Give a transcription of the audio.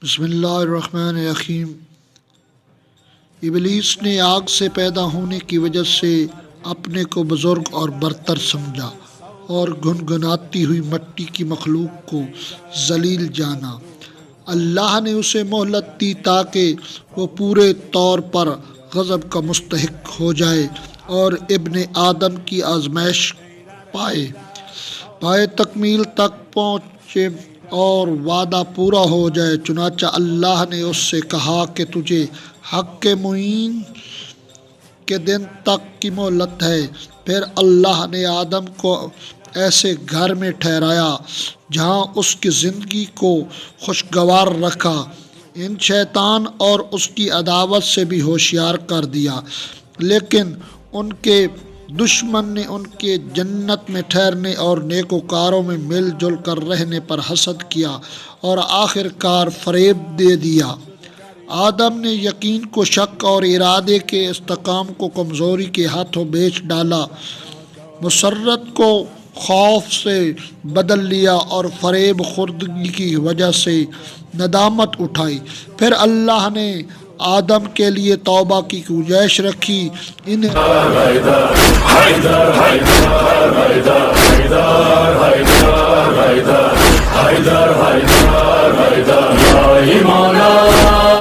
بسم اللہ الرحمن الرحیم۔ ابلیس نے آگ سے پیدا ہونے کی وجہ سے اپنے کو بزرگ اور برتر سمجھا اور گنگناتی ہوئی مٹی کی مخلوق کو ذلیل جانا۔ اللہ نے اسے مہلت دی تاکہ وہ پورے طور پر غضب کا مستحق ہو جائے اور ابن آدم کی آزمائش پائے تکمیل تک پہنچے اور وعدہ پورا ہو جائے۔ چنانچہ اللہ نے اس سے کہا کہ تجھے حق معین کے دن تک کی مہلت ہے۔ پھر اللہ نے آدم کو ایسے گھر میں ٹھہرایا جہاں اس کی زندگی کو خوشگوار رکھا۔ ان شیطان اور اس کی عداوت سے بھی ہوشیار کر دیا، لیکن ان کے دشمن نے ان کے جنت میں ٹھہرنے اور نیکوکاروں میں مل جل کر رہنے پر حسد کیا اور آخر کار فریب دے دیا۔ آدم نے یقین کو شک اور ارادے کے استحکام کو کمزوری کے ہاتھوں بیچ ڈالا، مسرت کو خوف سے بدل لیا اور فریب خوردگی کی وجہ سے ندامت اٹھائی۔ پھر اللہ نے آدم کے لیے توبہ کی گنجائش رکھی۔